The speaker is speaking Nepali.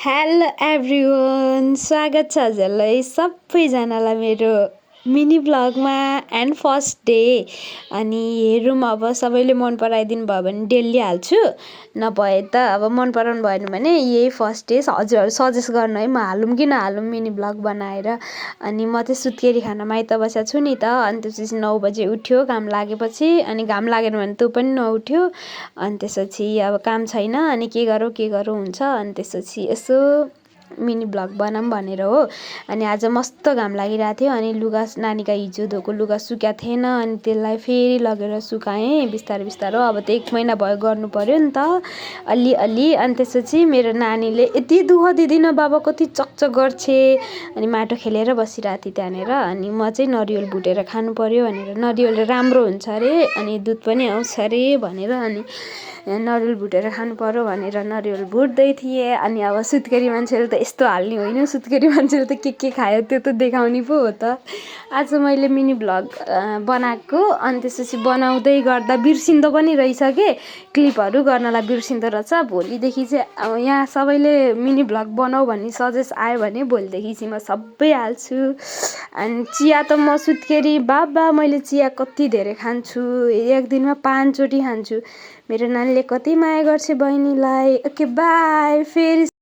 हेलो एभ्रिवान, स्वागत छ हजुरलाई सबैजनालाई मेरो मिनी ब्लगमा एन्ड फर्स्ट डे। अनि हेरौँ अब सबैले मन पराइदिनु भयो भने डेली हाल्छु, नभए त अब मन पराउनु भएन भने यही फर्स्ट डे हजुरहरू सजेस्ट गर्नु है, म हालौँ कि नहालौँ मिनी ब्लग बनाएर। अनि म चाहिँ सुत्केरी खान माइत बसेको छु नि त। अनि त्यसपछि 9 बजे उठ्यो काम लागेपछि, अनि घाम लागेन भने तँ पनि नउठ्यो। अनि त्यसपछि अब काम छैन, अनि के गरौँ हुन्छ। अनि त्यसपछि यसो मिनी ब्लग बनाऊँ भनेर हो। अनि आज मस्त घाम लागिरहेको थियो, अनि लुगा नानीका हिजो धोएको लुगा सुकाएको थिएन, अनि त्यसलाई फेरि लगेर सुकाएँ बिस्तारो बिस्तारो। अब त 1 महिना भयो गर्नु पर्यो नि त अलि। अनि त्यसपछि मेरो नानीले यति दुःख दिदिनँ बाबा कति चकचक गर्छे, अनि माटो खेलेर बसिरहेको थिएँ त्यहाँनिर। अनि म चाहिँ नरिवल भुटेर खानु पर्यो भनेर, नरिवल राम्रो हुन्छ अरे अनि दुध पनि आउँछ अरे भनेर, अनि नरिवल भुटेर खानु पर्यो भनेर नरिवल भुट्दै थिएँ। अनि अब सुत्केरी मान्छेले त यस्तो हाल्ने होइन, सुत्केरी मान्छेले त के खायो त्यो त देखाउने पो हो त। आज मैले मिनी ब्लग बनाएको, अनि त्यसपछि बनाउँदै गर्दा बिर्सिँदो पनि रहेछ के, क्लिपहरू गर्नलाई बिर्सिँदो रहेछ। भोलिदेखि चाहिँ अब यहाँ सबैले मिनी ब्लग बनाऊ भन्ने सजेस्ट आयो भने भोलिदेखि चाहिँ म सबै हाल्छु। अनि चिया त म सुत्केरी बाबा, मैले चिया कति धेरै खान्छु, एक दिनमा 5 चोटि खान्छु। मेरो नानीले कति माया गर्छ बहिनीलाई। ओके बाई, फेरि